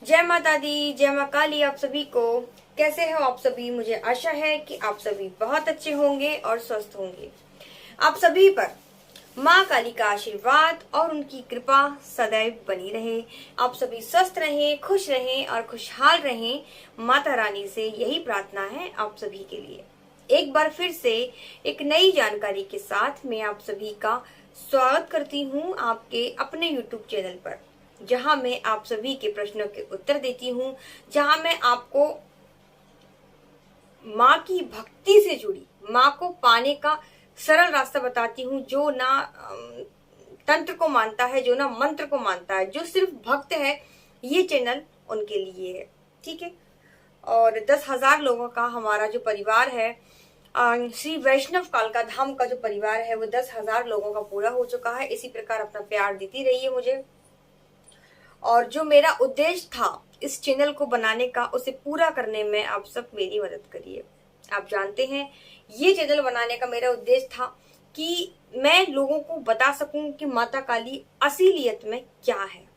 जय माता दी, जय माँ काली। आप सभी को कैसे हो आप सभी? मुझे आशा है कि आप सभी बहुत अच्छे होंगे और स्वस्थ होंगे। आप सभी पर माँ काली का आशीर्वाद और उनकी कृपा सदैव बनी रहे। आप सभी स्वस्थ रहें, खुश रहें और खुशहाल रहें। माता रानी से यही प्रार्थना है आप सभी के लिए। एक बार फिर से एक नई जानकारी के साथ मैं आप सभी का स्वागत करती हूँ आपके अपने YouTube चैनल पर, जहां मैं आप सभी के प्रश्नों के उत्तर देती हूँ, जहां मैं आपको माँ की भक्ति से जुड़ी, माँ को पाने का सरल रास्ता बताती हूँ। जो ना तंत्र को मानता है, जो ना मंत्र को मानता है, जो सिर्फ भक्त है, ये चैनल उनके लिए है। ठीक है। और 10,000 लोगों का हमारा जो परिवार है, श्री वैष्णव कालका धाम का जो परिवार है, वो 10,000 लोगों का पूरा हो चुका है। इसी प्रकार अपना प्यार देती रहिए मुझे। और जो मेरा उद्देश्य था इस चैनल को बनाने का, उसे पूरा करने में आप सब मेरी मदद करिए। आप जानते हैं, ये चैनल बनाने का मेरा उद्देश्य था कि मैं लोगों को बता सकूं कि माता काली असलियत में क्या है।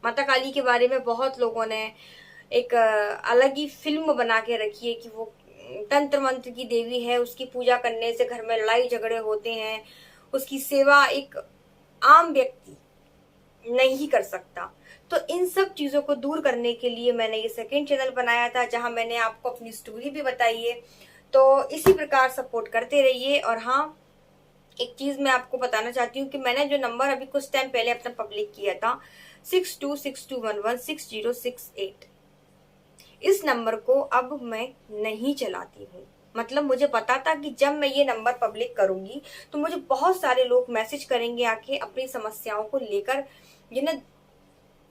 माता काली के बारे में बहुत लोगों ने एक अलग ही फिल्म बना के रखी है कि वो तंत्र मंत्र की देवी है, उसकी पूजा करने से घर में लड़ाई झगड़े होते हैं, उसकी सेवा एक आम व्यक्ति नहीं कर सकता। तो इन सब चीजों को दूर करने के लिए मैंने ये सेकंड चैनल बनाया था, जहां मैंने आपको अपनी स्टोरी भी बताई है। तो इसी प्रकार सपोर्ट करते रहिए। और हाँ, एक चीज मैं आपको बताना चाहती हूँ कि मैंने जो नंबर अभी कुछ टाइम पहले अपना पब्लिक किया था 6262116068, इस नंबर को अब मैं नहीं चलाती हूँ। मतलब मुझे पता था कि जब मैं ये नंबर पब्लिक करूंगी तो मुझे बहुत सारे लोग मैसेज करेंगे आके अपनी समस्याओं को लेकर, जिन्हें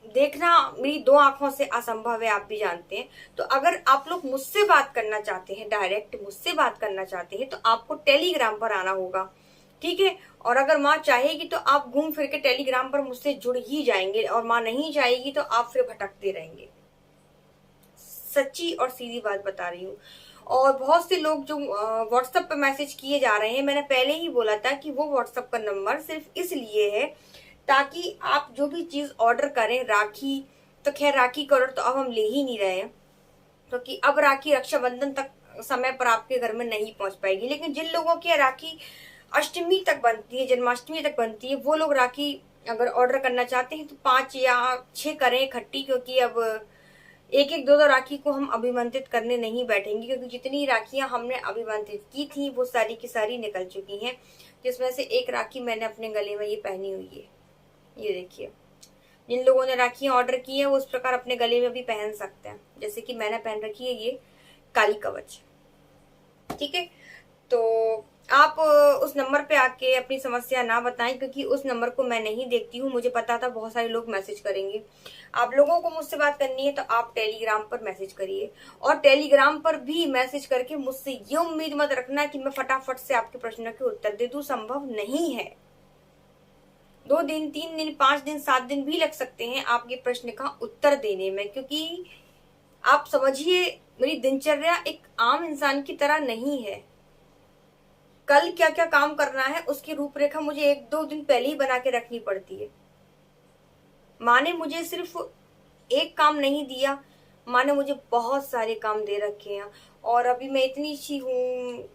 देखना मेरी दो आंखों से असंभव है, आप भी जानते हैं। तो अगर आप लोग मुझसे बात करना चाहते हैं, डायरेक्ट मुझसे बात करना चाहते हैं, तो आपको टेलीग्राम पर आना होगा। ठीक है। और अगर माँ चाहेगी तो आप घूम फिर के टेलीग्राम पर मुझसे जुड़ ही जाएंगे, और माँ नहीं चाहेगी तो आप फिर भटकते रहेंगे। सच्ची और सीधी बात बता रही हूँ। और बहुत से लोग जो व्हाट्सएप पे मैसेज किए जा रहे हैं, मैंने पहले ही बोला था कि वो व्हाट्सएप का नंबर सिर्फ इसलिए है ताकि आप जो भी चीज ऑर्डर करें, राखी तो खैर राखी का ऑर्डर तो अब हम ले ही नहीं रहे हैं, क्योंकि अब राखी रक्षाबंधन तक समय पर आपके घर में नहीं पहुंच पाएगी। लेकिन जिन लोगों की राखी अष्टमी तक बनती है, जन्माष्टमी तक बनती है, वो लोग राखी अगर ऑर्डर करना चाहते हैं तो 5 या 6 करें इकट्ठी, क्योंकि अब एक एक दो दो राखी को हम अभिमंत्रित करने नहीं बैठेंगे, क्योंकि जितनी राखियां हमने अभिमंत्रित की थी वो सारी की सारी निकल चुकी हैं। जिसमें से एक राखी मैंने अपने गले में ये पहनी हुई है, ये देखिए। जिन लोगों ने राखियां ऑर्डर की है वो उस प्रकार अपने गले में भी पहन सकते हैं, जैसे कि मैंने पहन रखी है ये काली कवच। ठीक है। तो आप उस नंबर पे आके अपनी समस्या ना बताएं, क्योंकि उस नंबर को मैं नहीं देखती हूँ। मुझे पता था बहुत सारे लोग मैसेज करेंगे। आप लोगों को मुझसे बात करनी है तो आप टेलीग्राम पर मैसेज करिए। और टेलीग्राम पर भी मैसेज करके मुझसे ये उम्मीद मत रखना कि मैं फटाफट से आपके प्रश्नों के उत्तर दे दूं, संभव नहीं है। 2 दिन, 3 दिन, 5 दिन, 7 दिन भी लग सकते हैं आपके प्रश्न का उत्तर देने में, क्योंकि आप समझिए मेरी दिनचर्या एक आम इंसान की तरह नहीं है। कल क्या क्या काम करना है उसकी रूपरेखा मुझे 1-2 दिन पहले ही बना के रखनी पड़ती है। माँ ने मुझे सिर्फ एक काम नहीं दिया, माँ ने मुझे बहुत सारे काम दे रखे हैं। और अभी मैं इतनी सी हूँ,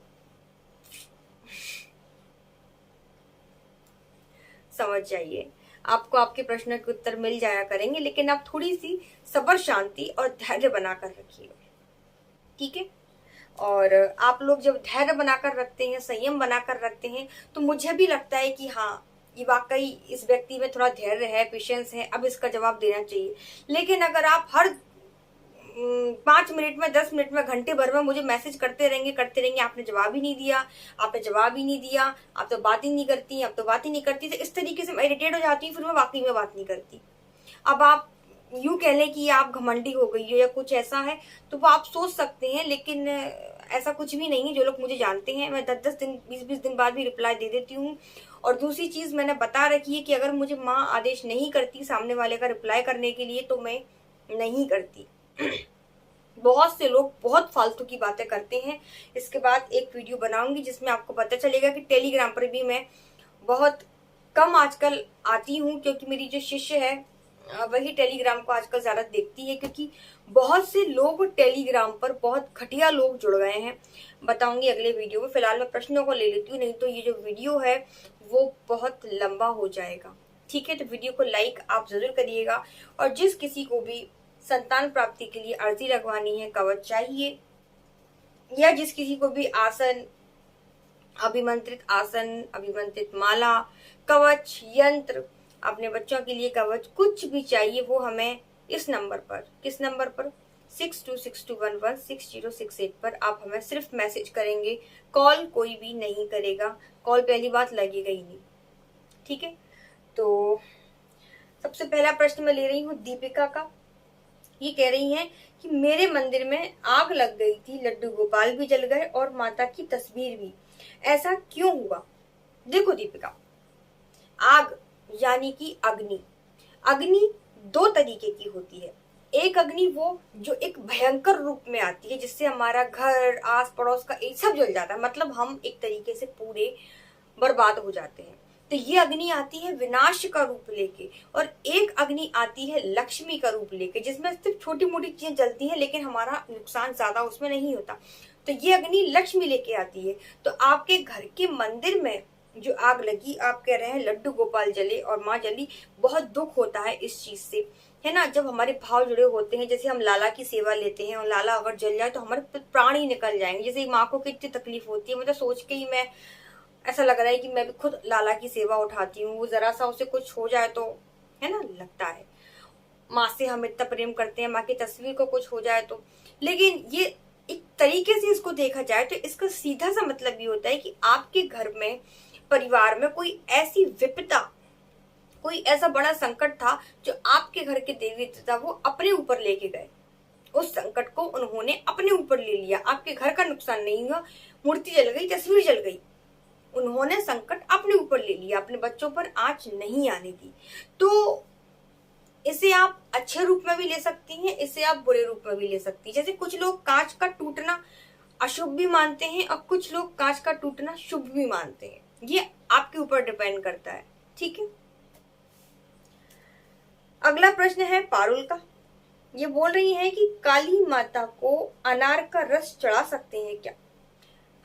समझ जाइए। आपको आपके प्रश्नों के उत्तर मिल जाया करेंगे, लेकिन आप थोड़ी सी सब्र, शांति और धैर्य बनाकर रखिए। ठीक है। और आप लोग जब धैर्य बनाकर रखते हैं, संयम बनाकर रखते हैं, तो मुझे भी लगता है कि हाँ, ये वाकई इस व्यक्ति में थोड़ा धैर्य है, पेशेंस है, अब इसका जवाब देना चाहिए। लेकिन अगर आप हर 5 मिनट में, 10 मिनट में, घंटे भर में मुझे मैसेज करते रहेंगे, आपने जवाब ही नहीं दिया, आपने जवाब ही नहीं दिया, आप तो बात ही नहीं करती, आप तो बात ही नहीं करती, तो इस तरीके से मैं इरिटेट हो जाती हूँ, फिर मैं वाकई में बात नहीं करती। अब आप यूं कह लें कि आप घमंडी हो गई हो या कुछ ऐसा है, तो वो आप सोच सकते हैं, लेकिन ऐसा कुछ भी नहीं है। जो लोग मुझे जानते हैं, मैं 10-10 दिन, 20-20 दिन बाद भी रिप्लाई दे देती हूँ। और दूसरी चीज मैंने बता रखी है कि अगर मुझे माँ आदेश नहीं करती सामने वाले का रिप्लाई करने के लिए, तो मैं नहीं करती। बहुत से लोग बहुत फालतू की बातें करते हैं। इसके बाद एक वीडियो बनाऊंगी जिसमें आपको पता चलेगा कि टेलीग्राम पर भी मैं बहुत कम आजकल आती हूँ, क्योंकि मेरी जो शिष्य है वही टेलीग्राम को आजकल ज्यादा देखती है, क्योंकि बहुत से लोग टेलीग्राम पर, बहुत घटिया लोग जुड़ गए हैं। बताऊंगी अगले वीडियो में। फिलहाल मैं प्रश्नों को ले लेती हूँ, नहीं तो ये जो वीडियो है वो बहुत लंबा हो जाएगा। ठीक है, तो वीडियो को लाइक आप जरूर करिएगा। और जिस किसी को भी संतान प्राप्ति के लिए अर्जी लगवानी है, कवच चाहिए, या जिस किसी को भी आसन, अभिमंत्रित आसन, अभिमंत्रित माला, कवच, यंत्र, अपने बच्चों के लिए कवच, कुछ भी चाहिए, वो हमें इस नंबर पर, किस नंबर पर, 6262116068 पर आप हमें सिर्फ मैसेज करेंगे। कॉल कोई भी नहीं करेगा, कॉल पहली बात लगेगा ही नहीं। ठीक है, तो सबसे पहला प्रश्न मैं ले रही हूँ दीपिका का। ये कह रही हैं कि मेरे मंदिर में आग लग गई थी, लड्डू गोपाल भी जल गए और माता की तस्वीर भी, ऐसा क्यों हुआ? देखो दीपिका, आग यानी कि अग्नि, अग्नि दो तरीके की होती है। एक अग्नि वो जो एक भयंकर रूप में आती है, जिससे हमारा घर, आस पड़ोस का सब जल जाता है, मतलब हम एक तरीके से पूरे बर्बाद हो जाते हैं। तो ये अग्नि आती है विनाश का रूप लेके, और एक अग्नि आती है लक्ष्मी का रूप लेके, जिसमें सिर्फ छोटी मोटी चीजें जलती हैं, लेकिन हमारा नुकसान ज्यादा उसमें नहीं होता। तो ये अग्नि लक्ष्मी लेके आती है। तो आपके घर के मंदिर में जो आग लगी, आप कह रहे हैं लड्डू गोपाल जले और माँ जली, बहुत दुख होता है इस चीज से, है ना। जब हमारे भाव जुड़े होते हैं, जैसे हम लाला की सेवा लेते हैं और लाला अगर जल जाए तो हमारे प्राण ही निकल जाएंगे। जैसे माँ को कितनी तकलीफ होती है, मतलब सोच के ही मैं ऐसा लग रहा है कि मैं भी खुद लाला की सेवा उठाती हूँ। वो जरा सा उसे कुछ हो जाए तो, है ना, लगता है। माँ से हम इतना प्रेम करते हैं, माँ की तस्वीर को कुछ हो जाए तो। लेकिन ये एक तरीके से इसको देखा जाए तो इसका सीधा सा मतलब ये होता है कि आपके घर में, परिवार में कोई ऐसी विपदा, कोई ऐसा बड़ा संकट था जो आपके घर के देवी देवता वो अपने ऊपर लेके गए। उस संकट को उन्होंने अपने ऊपर ले लिया। आपके घर का नुकसान नहीं हुआ, मूर्ति जल गई, तस्वीर जल गई, उन्होंने संकट अपने ऊपर ले लिया, अपने बच्चों पर आंच नहीं आने दी। तो इसे आप अच्छे रूप में भी ले सकती हैं, इसे आप बुरे रूप में भी ले सकती हैं। जैसे कुछ लोग कांच का टूटना अशुभ भी मानते हैं और कुछ लोग कांच का टूटना शुभ भी मानते हैं। ये आपके ऊपर डिपेंड करता है। ठीक है, अगला प्रश्न है पारुल का। ये बोल रही है कि काली माता को अनार का रस चढ़ा सकते हैं क्या?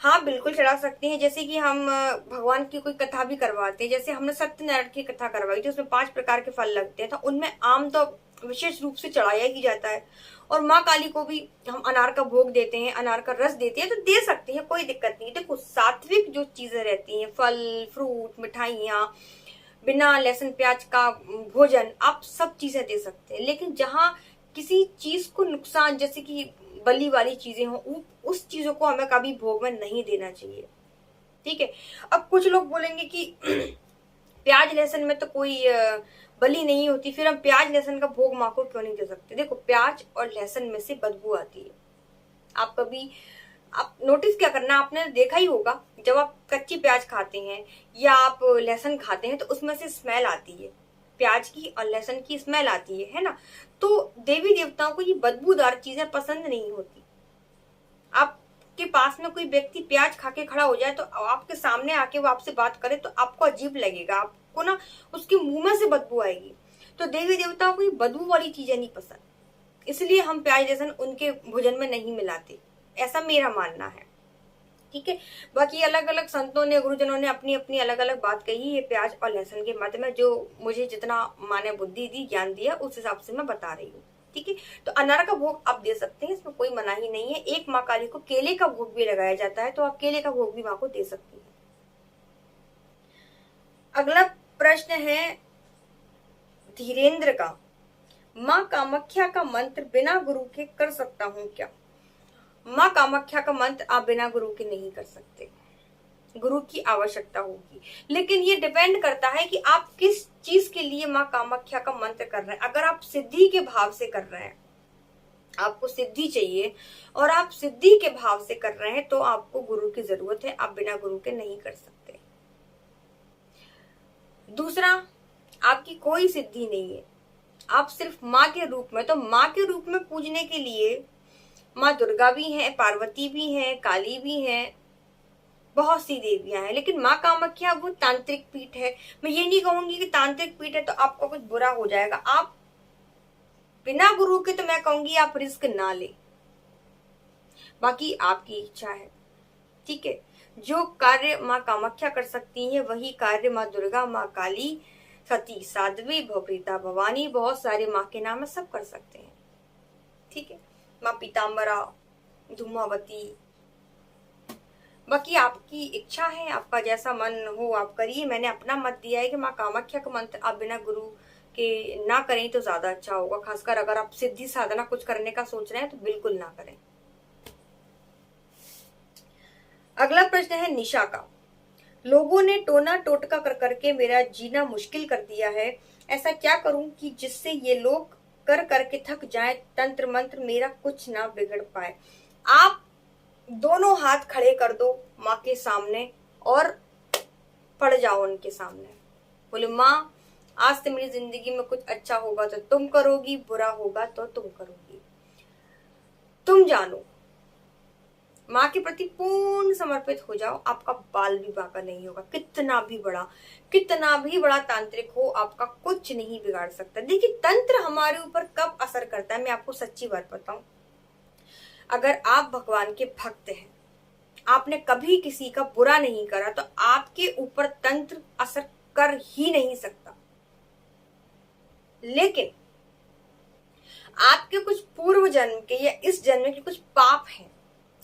हाँ, बिल्कुल चढ़ा सकते हैं। जैसे कि हम भगवान की कोई कथा भी करवाते हैं, जैसे हमने सत्यनारायण की कथा करवाई थी, उसमें 5 प्रकार के फल लगते हैं, तो उनमें आम तो विशेष रूप से चढ़ाया ही जाता है। और माँ काली को भी हम अनार का भोग देते हैं, अनार का रस देते हैं, तो दे सकते हैं, कोई दिक्कत नहीं। देखो, सात्विक जो चीजें रहती हैं, फल, फ्रूट, मिठाइयाँ, बिना लहसुन प्याज का भोजन, आप सब चीजें दे सकते हैं। लेकिन जहाँ किसी चीज को नुकसान, जैसे कि बलि वाली चीजें हो, उस चीजों को हमें कभी भोग में नहीं देना चाहिए। ठीक है, अब कुछ लोग बोलेंगे कि प्याज लहसुन में तो कोई बलि नहीं होती, फिर हम प्याज लहसुन का भोग माँ को क्यों नहीं दे सकते? देखो, प्याज और लहसुन में से बदबू आती है। आप कभी, आप नोटिस क्या करना, आपने देखा ही होगा, जब आप कच्ची प्याज खाते हैं या आप लहसुन खाते हैं तो उसमें से स्मेल आती है, प्याज की और लहसुन की स्मेल आती है ना। तो देवी देवताओं को ये बदबूदार चीजें पसंद नहीं होती। आपके पास में कोई व्यक्ति प्याज खा के खड़ा हो जाए तो आपके सामने आके वो आपसे बात करे तो आपको अजीब लगेगा, आपको ना उसके मुंह में से बदबू आएगी। तो देवी देवताओं को ये बदबू वाली चीजें नहीं पसंद, इसलिए हम प्याज लहसुन उनके भोजन में नहीं मिलाते, ऐसा मेरा मानना है। ठीक है, बाकी अलग अलग संतों ने, गुरुजनों ने अपनी अपनी अलग अलग बात कही है प्याज और लहसुन के मत में। जो मुझे जितना माने बुद्धि दी, ज्ञान दिया, उस हिसाब से मैं बता रही हूँ। ठीक है, तो अनार का भोग आप दे सकते हैं, इसमें कोई मनाही नहीं है। एक माँ काली को केले का भोग भी लगाया जाता है, तो आप केले का भोग भी माँ को दे सकती हैं। अगला प्रश्न है धीरेन्द्र का। माँ कामाख्या का मंत्र बिना गुरु के कर सकता हूँ क्या? माँ कामाख्या का मंत्र आप बिना गुरु के नहीं कर सकते, गुरु की आवश्यकता होगी। लेकिन ये डिपेंड करता है कि आप किस चीज के लिए माँ कामाख्या का मंत्र कर रहे हैं। अगर आप सिद्धि के भाव से कर रहे हैं, आपको सिद्धि चाहिए और आप सिद्धि के भाव से कर रहे हैं, तो आपको गुरु की जरूरत है, आप बिना गुरु के नहीं कर सकते। दूसरा, आपकी कोई सिद्धि नहीं है, आप सिर्फ माँ के रूप में, तो माँ के रूप में पूजने के लिए माँ दुर्गा भी हैं, पार्वती भी हैं, काली भी हैं, बहुत सी देवियां हैं। लेकिन माँ कामाख्या वो तांत्रिक पीठ है। मैं ये नहीं कहूंगी कि तांत्रिक पीठ है तो आपको कुछ बुरा हो जाएगा। आप बिना गुरु के तो मैं कहूंगी आप रिस्क ना ले, बाकी आपकी इच्छा है। ठीक है, जो कार्य माँ कामाख्या कर सकती है वही कार्य माँ दुर्गा, माँ काली, सती, साध्वी, भवप्रीता, भवानी, बहुत सारे माँ के नाम है, सब कर सकते हैं। ठीक है, माँ पीताम्बरा, धूमावती, बाकी आपकी इच्छा है, आपका जैसा मन हो आप करिए। मैंने अपना मत दिया है कि माँ कामाख्या का मंत्र आप बिना गुरु के ना करें तो ज्यादा अच्छा होगा, खासकर अगर आप सिद्धि साधना कुछ करने का सोच रहे हैं तो बिल्कुल ना करें। अगला प्रश्न है निशा का। लोगों ने टोना टोटका कर करके मेरा जीना मुश्किल कर दिया है, ऐसा क्या करूं कि जिससे ये लोग कर करके थक जाएं, तंत्र मंत्र मेरा कुछ ना बिगड़ पाए। आप दोनों हाथ खड़े कर दो माँ के सामने और पड़ जाओ उनके सामने, बोले माँ आज से मेरी जिंदगी में कुछ अच्छा होगा तो तुम करोगी, बुरा होगा तो तुम करोगी, तुम जानो। माँ के प्रति पूर्ण समर्पित हो जाओ, आपका बाल भी बांका नहीं होगा। कितना भी बड़ा तांत्रिक हो, आपका कुछ नहीं बिगाड़ सकता। देखिए तंत्र हमारे ऊपर कब असर करता है, मैं आपको सच्ची बात बताऊं, अगर आप भगवान के भक्त हैं, आपने कभी किसी का बुरा नहीं करा, तो आपके ऊपर तंत्र असर कर ही नहीं सकता। लेकिन आपके कुछ पूर्व जन्म के या इस जन्म के कुछ पाप हैं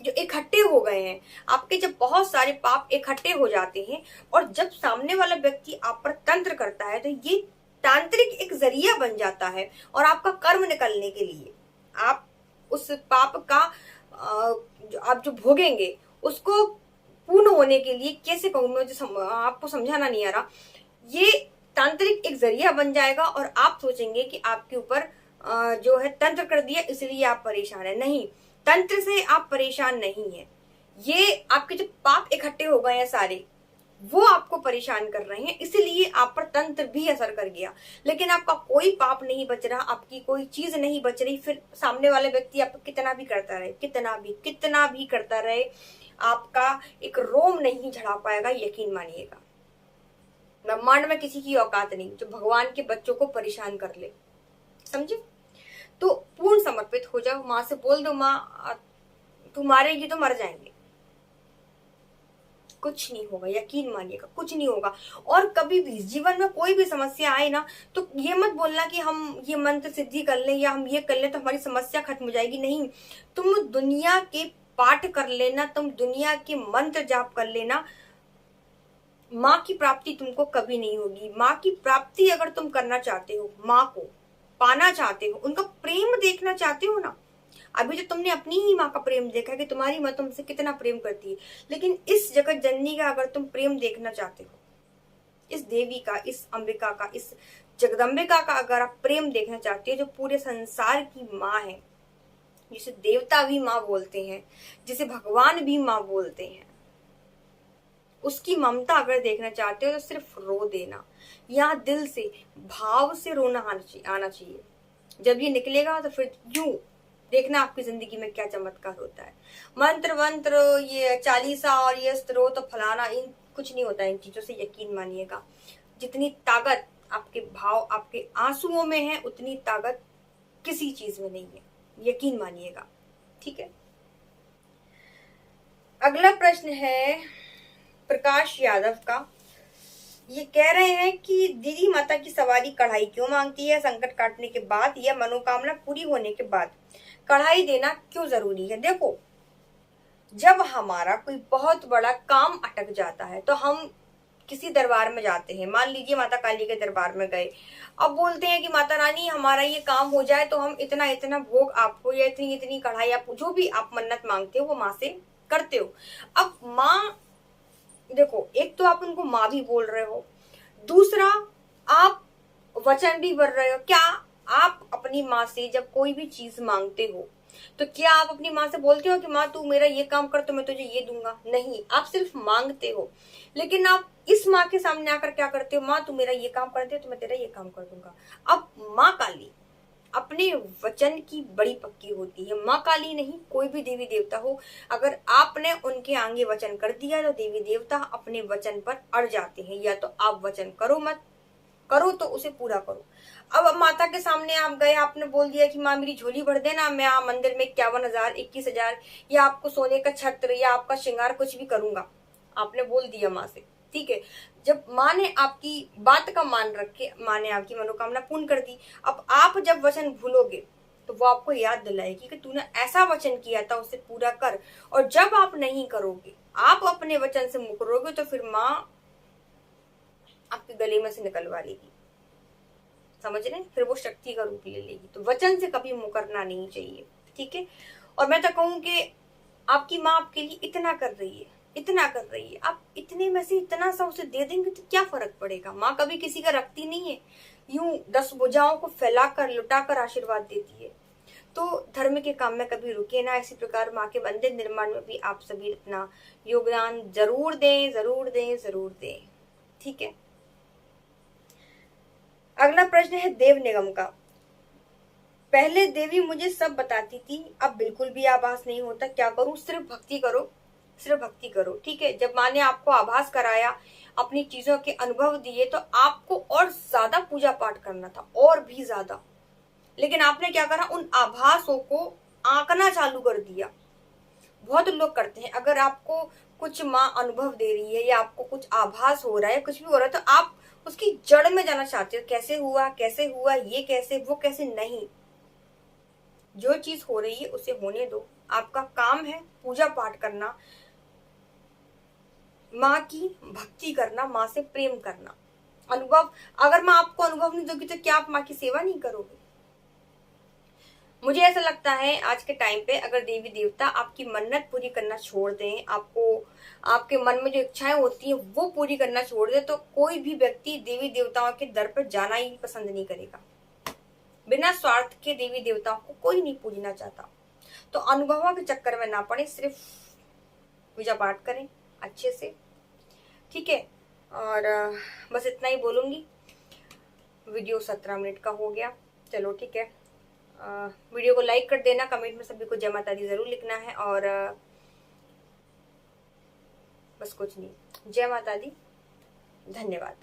जो इकट्ठे हो गए हैं। आपके जब बहुत सारे पाप इकट्ठे हो जाते हैं और जब सामने वाला व्यक्ति आप पर तंत्र करता है, तो ये तांत्रिक एक जरिया बन जाता है और आपका कर्म निकलने के लिए आप उस पाप का आप जो भोगेंगे उसको पूर्ण होने के लिए, कैसे कहूं मैं, आपको समझाना नहीं आ रहा, ये तांत्रिक एक जरिया बन जाएगा और आप सोचेंगे कि आपके ऊपर जो है तंत्र कर दिया इसलिए आप परेशान है। नहीं, तंत्र से आप परेशान नहीं है, ये आपके जो पाप इकट्ठे हो गए हैं सारे, वो आपको परेशान कर रहे हैं, इसीलिए आप पर तंत्र भी असर कर गया। लेकिन आपका कोई पाप नहीं बच रहा, आपकी कोई चीज नहीं बच रही, फिर सामने वाले व्यक्ति आपको कितना भी करता रहे, कितना भी करता रहे, आपका एक रोम नहीं झड़ा पाएगा, यकीन मानिएगा। ब्रह्मांड में किसी की औकात नहीं जो भगवान के बच्चों को परेशान कर ले, समझे। तो पूर्ण समर्पित हो जाओ, माँ से बोल दो माँ तुम्हारे ये तो मर जाएंगे, कुछ नहीं होगा, यकीन मानिएगा कुछ नहीं होगा। और कभी भी जीवन में कोई भी समस्या आए ना, तो ये मत बोलना कि हम ये मंत्र सिद्धि कर लें या हम ये कर लें तो हमारी समस्या खत्म हो जाएगी। नहीं, तुम दुनिया के पाठ कर लेना, तुम दुनिया के मंत्र जाप कर लेना, माँ की प्राप्ति तुमको कभी नहीं होगी। माँ की प्राप्ति अगर तुम करना चाहते हो, माँ को पाना चाहते हो, उनका प्रेम देखना चाहते हो ना, अभी तो तुमने अपनी ही माँ का प्रेम देखा है कि तुम्हारी माँ तुमसे कितना प्रेम करती है, लेकिन इस जगत जननी का अगर तुम प्रेम देखना चाहते हो, इस देवी का, इस अंबिका का, इस जगदम्बिका का अगर आप प्रेम देखना चाहते हो, जो पूरे संसार की माँ है, जिसे देवता भी माँ बोलते हैं, जिसे भगवान भी माँ बोलते हैं, उसकी ममता अगर देखना चाहते हो तो सिर्फ रो देना, यहाँ दिल से भाव से रोना आना चाहिए। जब ये निकलेगा तो फिर यूं देखना आपकी जिंदगी में क्या चमत्कार होता है। मंत्र वंत्र, ये चालीसा और ये स्त्रोत फलाना, इन कुछ नहीं होता इन चीजों से, यकीन मानिएगा। जितनी ताकत आपके भाव, आपके आंसुओं में है, उतनी ताकत किसी चीज में नहीं है, यकीन मानिएगा। ठीक है, अगला प्रश्न है प्रकाश यादव का। ये कह रहे हैं कि दीदी माता की सवारी कढ़ाई क्यों मांगती है, संकट काटने के बाद या मनोकामना पूरी होने के बाद कढ़ाई देना क्यों जरूरी है। देखो, जब हमारा कोई बहुत बड़ा काम अटक जाता है तो हम किसी दरबार में जाते हैं, मान लीजिए माता काली के दरबार में गए, अब बोलते हैं कि माता रानी हमारा ये काम हो जाए तो हम इतना इतना भोग आपको या इतनी इतनी कढ़ाई, आपको जो भी आप मन्नत मांगते हो वो माँ से करते हो। अब माँ, देखो, एक तो आप उनको माँ भी बोल रहे हो, दूसरा आप वचन भी भर रहे हो। क्या आप अपनी माँ से जब कोई भी चीज मांगते हो तो क्या आप अपनी माँ से बोलते हो कि माँ तू मेरा ये काम कर तो मैं तुझे ये दूंगा? नहीं, आप सिर्फ मांगते हो। लेकिन आप इस माँ के सामने आकर क्या करते हो, माँ तू मेरा ये काम कर दे तो मैं तेरा ये काम कर दूंगा। अब माँ काली अपने वचन की बड़ी पक्की होती है। माँ काली नहीं, कोई भी देवी देवता हो, अगर आपने उनके आगे वचन कर दिया तो देवी देवता अपने वचन पर अड़ जाते हैं। या तो आप वचन करो मत, करो तो उसे पूरा करो। अब माता के सामने आप गए, आपने बोल दिया कि माँ मेरी झोली भर देना, मैं मंदिर में 51,000 21,000 या आपको सोने का छत्र या आपका श्रृंगार कुछ भी करूंगा, आपने बोल दिया माँ से, ठीक है। जब माँ ने आपकी बात का मान रख के माँ ने आपकी मनोकामना पूर्ण कर दी, अब आप जब वचन भूलोगे तो वो आपको याद दिलाएगी कि तूने ऐसा वचन किया था, उसे पूरा कर। और जब आप नहीं करोगे, आप अपने वचन से मुकरोगे, तो फिर माँ आपके गले में से निकलवा लेगी, समझ रहे हैं, फिर वो शक्ति का रूप ले लेगी। तो वचन से कभी मुकरना नहीं चाहिए, ठीक है। और मैं तो कहूँ कि आपकी माँ आपके लिए इतना कर रही है, इतना कर रही है, आप इतने में से इतना सा उसे दे देंगे तो क्या फर्क पड़ेगा। माँ कभी किसी का रखती नहीं है, यूं 10 भुजाओं को फैलाकर लुटाकर आशीर्वाद देती है। तो धर्म के काम में कभी रुके ना। इसी प्रकार माँ के मंदिर निर्माण में भी आप सभी अपना योगदान जरूर दें, जरूर दें, जरूर दें, ठीक है। अगला प्रश्न है देव निगम का। पहले देवी मुझे सब बताती थी, अब बिल्कुल भी आभास नहीं होता, क्या करूं? सिर्फ भक्ति करो, सिर्फ भक्ति करो, ठीक है। जब माँ ने आपको आभास कराया, अपनी चीजों के अनुभव दिए, तो आपको और ज्यादा पूजा पाठ करना था, और भी ज्यादा। लेकिन आपने क्या करा, उन आभासों को आंकना चालू कर दिया। बहुत लोग करते हैं, अगर आपको कुछ माँ अनुभव दे रही है या आपको कुछ आभास हो रहा है, कुछ भी हो रहा है, तो आप उसकी जड़ में जाना चाहते हो, कैसे हुआ, कैसे हुआ, ये कैसे, वो कैसे। नहीं, जो चीज हो रही है उसे होने दो। आपका काम है पूजा पाठ करना, माँ की भक्ति करना, माँ से प्रेम करना। अनुभव, अगर माँ आपको अनुभव नहीं दोगी तो क्या आप माँ की सेवा नहीं करोगे? मुझे ऐसा लगता है आज के टाइम पे अगर देवी देवता आपकी मन्नत पूरी करना छोड़ दें, आपको आपके मन में जो इच्छाएं होती हैं वो पूरी करना छोड़ दे, तो कोई भी व्यक्ति देवी देवताओं के दर पर जाना ही पसंद नहीं करेगा। बिना स्वार्थ के देवी देवताओं को कोई नहीं पूजना चाहता। तो अनुभवों के चक्कर में ना पड़े, सिर्फ पूजा पाठ करें अच्छे से, ठीक है। और बस इतना ही बोलूंगी। वीडियो 17 मिनट का हो गया, चलो ठीक है। वीडियो को लाइक कर देना, कमेंट में सभी को जय माता दी जरूर लिखना है, और बस कुछ नहीं। जय माता दी, धन्यवाद।